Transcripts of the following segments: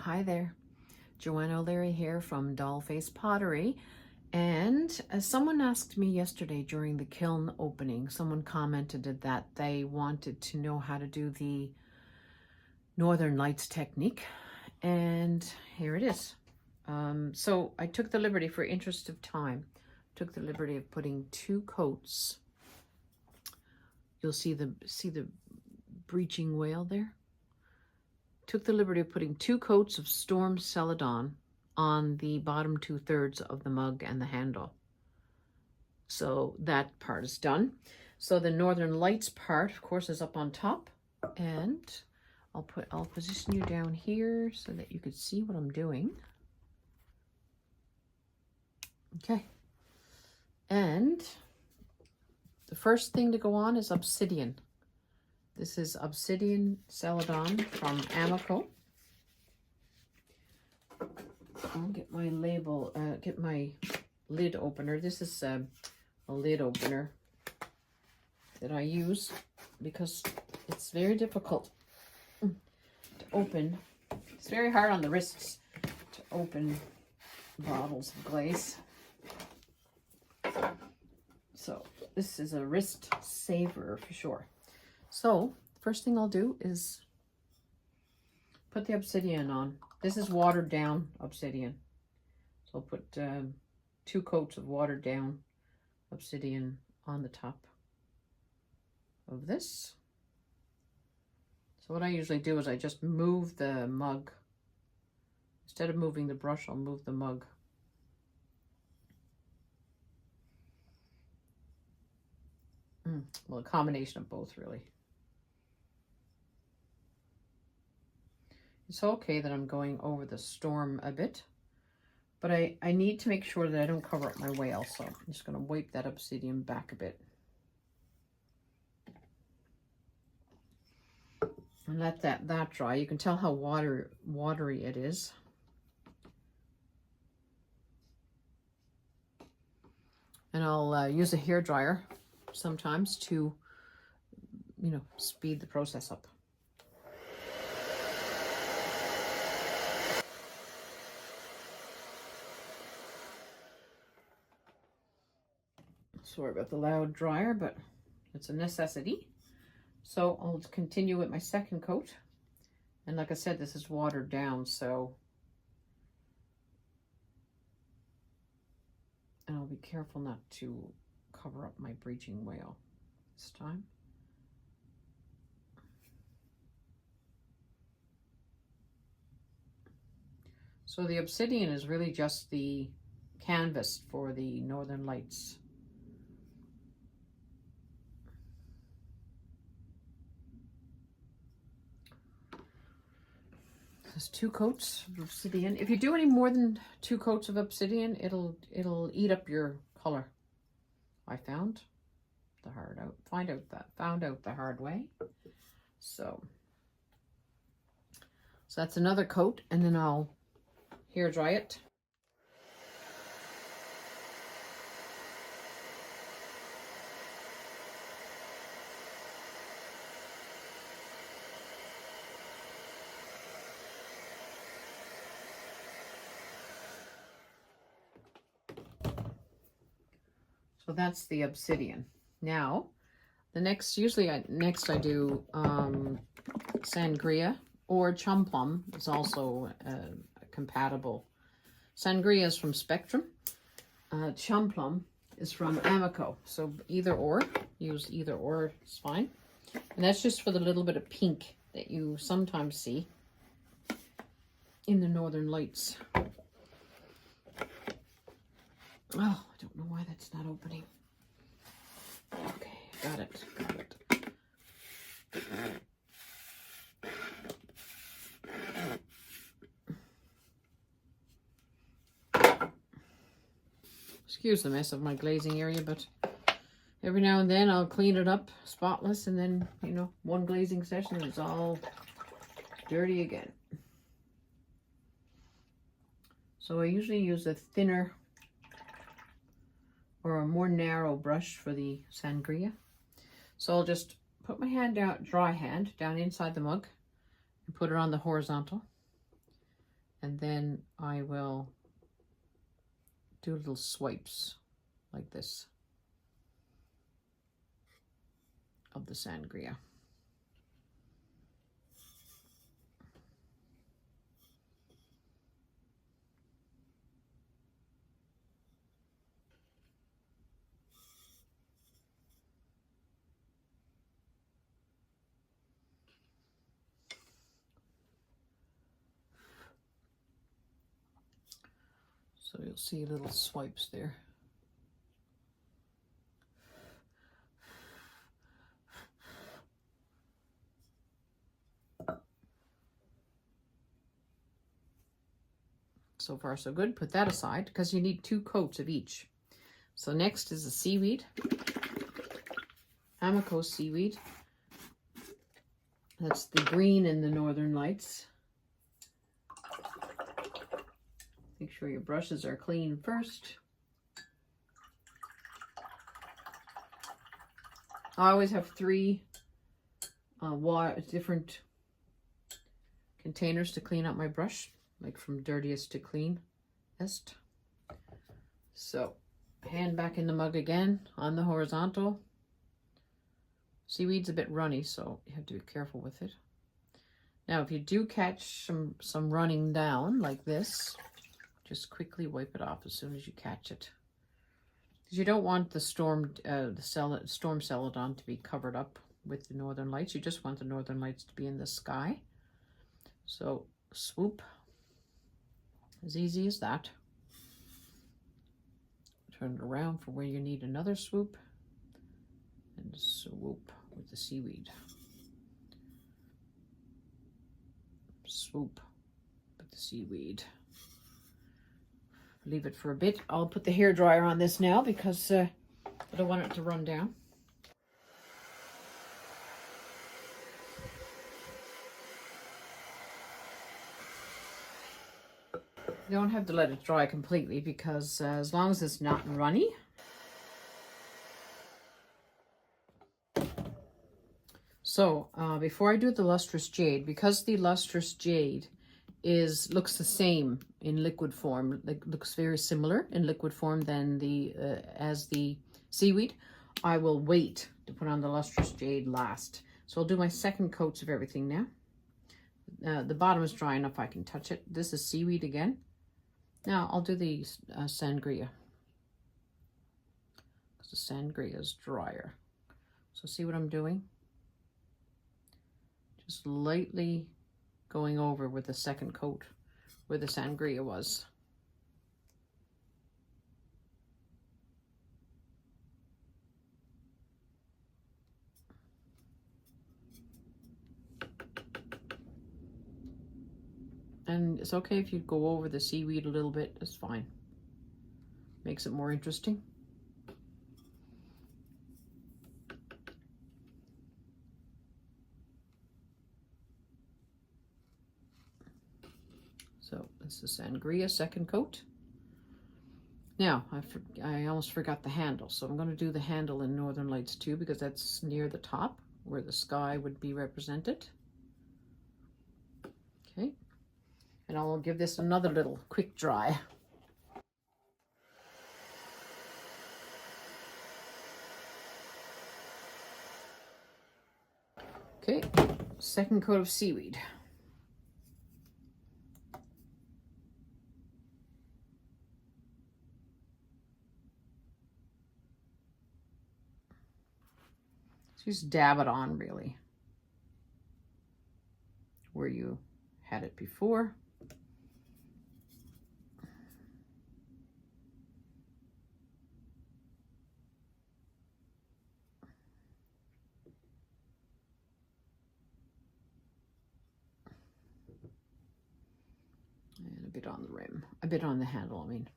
Hi there, Joanna O'Leary here from Dollface Pottery. And as someone asked me yesterday during the kiln opening, someone commented that they wanted to know how to do the Northern Lights technique. And here it is. So I took the liberty, for interest of time, took the liberty of putting 2 coats. You'll see the breaching whale there. Took the liberty of putting 2 coats of storm celadon on the bottom 2/3 of the mug and the handle. So that part is done. So the Northern Lights part, of course, is up on top, and I'll position you down here so that you could see what I'm doing. Okay. And the first thing to go on is obsidian. This is obsidian celadon from Amaco. I'll get my label, get my lid opener. This is a lid opener that I use because it's very difficult to open. It's very hard on the wrists to open bottles of glaze. So this is a wrist saver for sure. So first thing I'll do is put the obsidian on. This is watered down obsidian. So I'll put 2 coats of watered down obsidian on the top of this. So what I usually do is I just move the mug. Instead of moving the brush, I'll move the mug. Well, a combination of both, really. It's okay that I'm going over the storm a bit, but I need to make sure that I don't cover up my whale, so I'm just going to wipe that obsidian back a bit. And let that dry. You can tell how watery it is. And I'll use a hair dryer sometimes to, speed the process up. Sorry about the loud dryer, but it's a necessity. So I'll continue with my second coat. And like I said, this is watered down, so and I'll be careful not to cover up my breaching whale this time. So the obsidian is really just the canvas for the Northern Lights. There's 2 coats of obsidian. If you do any more than 2 coats of obsidian, it'll eat up your color. I found the hard way. So that's another coat, and then I'll hair dry it. So that's the obsidian. Now, usually I do sangria, or chum plum is also compatible. Sangria is from Spectrum. Chum plum is from Amaco. So use either or, it's fine. And that's just for the little bit of pink that you sometimes see in the Northern Lights. Oh, I don't know why that's not opening. Okay, got it. Excuse the mess of my glazing area, but every now and then I'll clean it up spotless, and then, one glazing session is all dirty again. So I usually use a thinner or a more narrow brush for the sangria. So I'll just put my hand out, dry hand, down inside the mug and put it on the horizontal. And then I will do little swipes like this of the sangria. So you'll see little swipes there. So far so good. Put that aside because you need 2 coats of each. So next is the seaweed. Amaco seaweed. That's the green in the Northern Lights. Make sure your brushes are clean first. I always have 3 different containers to clean out my brush, like from dirtiest to cleanest. So, hand back in the mug again on the horizontal. Seaweed's a bit runny, so you have to be careful with it. Now, if you do catch some running down like this, just quickly wipe it off as soon as you catch it. Because you don't want the storm celadon to be covered up with the Northern Lights. You just want the Northern Lights to be in the sky. So swoop, as easy as that. Turn it around for where you need another swoop, and swoop with the seaweed. Swoop with the seaweed. Leave it for a bit. I'll put the hairdryer on this now because I don't want it to run down. You don't have to let it dry completely because as long as it's not runny. So before I do the lustrous jade, because the lustrous jade looks the same in liquid form, looks very similar in liquid form than as the seaweed, I will wait to put on the lustrous jade last. So I'll do my 2nd coats of everything now. The bottom is dry enough I can touch it. This is seaweed again. Now I'll do the sangria, because the sangria is drier. So see what I'm doing? Just lightly going over with the 2nd coat where the sangria was. And it's okay if you go over the seaweed a little bit, it's fine. Makes it more interesting. So this is sangria, 2nd coat. Now, I almost forgot the handle, so I'm going to do the handle in Northern Lights too, because that's near the top where the sky would be represented. Okay. And I'll give this another little quick dry. Okay, 2nd coat of seaweed. Just dab it on really where you had it before. And a bit on the rim, a bit on the handle, I mean.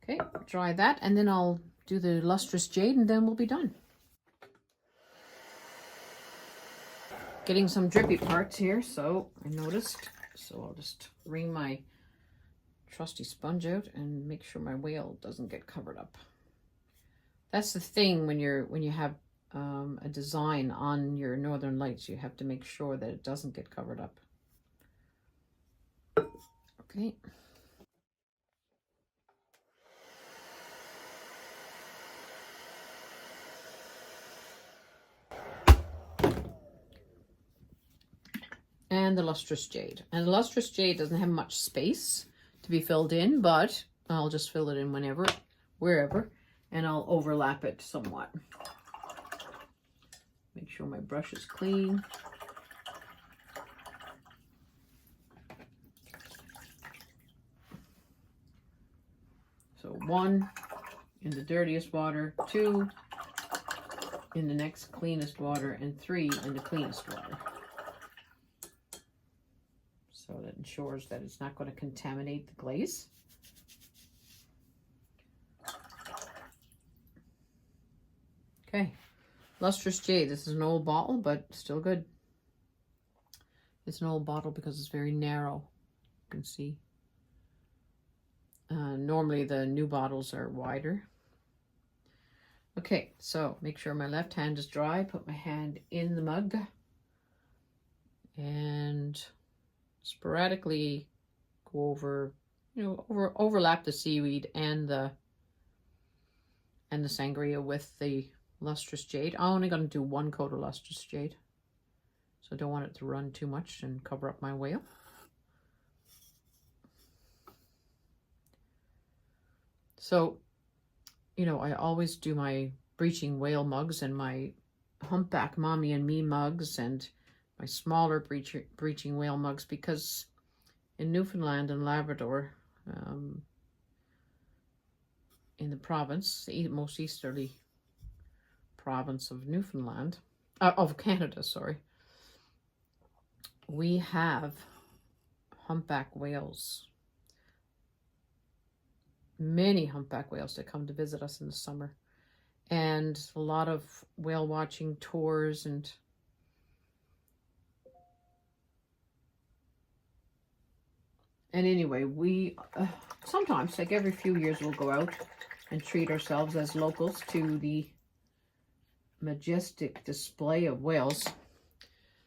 Okay, dry that, and then I'll do the lustrous jade, and then we'll be done. Getting some drippy parts here, so I noticed. So I'll just wring my trusty sponge out and make sure my whale doesn't get covered up. That's the thing when you have a design on your Northern Lights, you have to make sure that it doesn't get covered up. Okay. And the lustrous jade. And the lustrous jade doesn't have much space to be filled in, but I'll just fill it in wherever, and I'll overlap it somewhat. Make sure my brush is clean. So 1 in the dirtiest water, 2 in the next cleanest water, and 3 in the cleanest water. So that ensures that it's not going to contaminate the glaze. Okay, lustrous jade. This is an old bottle, but still good. It's an old bottle because it's very narrow. You can see. Normally the new bottles are wider. Okay, so make sure my left hand is dry. Put my hand in the mug and sporadically go over, overlap the seaweed and the sangria with the lustrous jade. I'm only going to do 1 coat of lustrous jade, so I don't want it to run too much and cover up my whale. So, I always do my breaching whale mugs and my humpback mommy and me mugs and my smaller breaching whale mugs, because in Newfoundland and Labrador, in the province, the most easterly province of Newfoundland, of Canada, sorry, we have humpback whales. Many humpback whales that come to visit us in the summer, and a lot of whale watching tours, and anyway, we sometimes, like every few years, we'll go out and treat ourselves as locals to the majestic display of whales.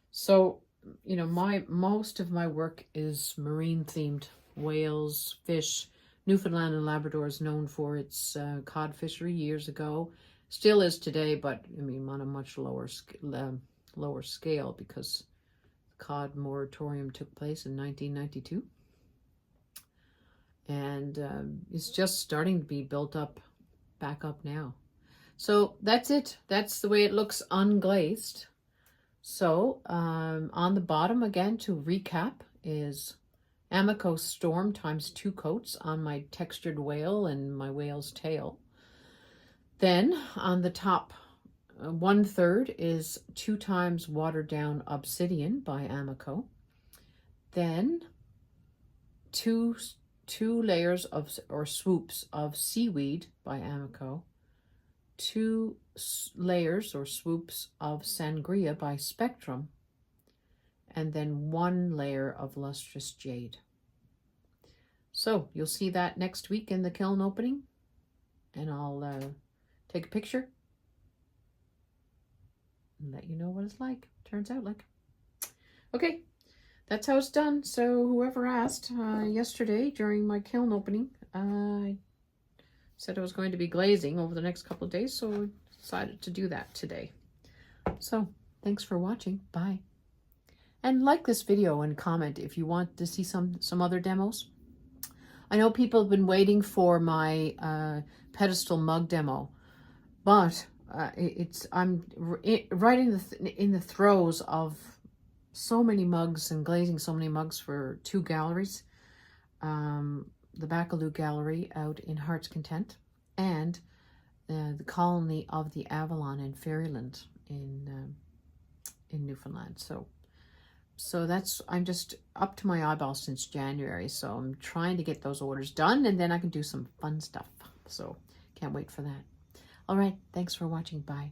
So, most of my work is marine themed. Whales, fish. Newfoundland and Labrador is known for its cod fishery years ago. Still is today, but on a much lower scale, because the cod moratorium took place in 1992. And it's just starting to be built back up now. So that's it. That's the way it looks unglazed. So on the bottom, again, to recap, is Amaco Storm times 2 coats on my textured whale and my whale's tail. Then on the top, 1/3 is 2 times watered down obsidian by Amaco. Then two layers or swoops of seaweed by Amaco. 2 layers or swoops of sangria by Spectrum. And then 1 layer of lustrous jade. So you'll see that next week in the kiln opening, and I'll take a picture and let you know what it's like, turns out like. Okay, that's how it's done. So whoever asked yesterday during my kiln opening, I said I was going to be glazing over the next couple of days, so I decided to do that today. So thanks for watching. Bye. And like this video and comment if you want to see some other demos. I know people have been waiting for my pedestal mug demo, but I'm right in the throes of so many mugs and glazing so many mugs for 2 galleries. The Baccaloo Gallery out in Heart's Content, and the Colony of the Avalon in Fairyland in Newfoundland. So I'm just up to my eyeballs since January. So I'm trying to get those orders done, and then I can do some fun stuff. So can't wait for that. All right. Thanks for watching. Bye.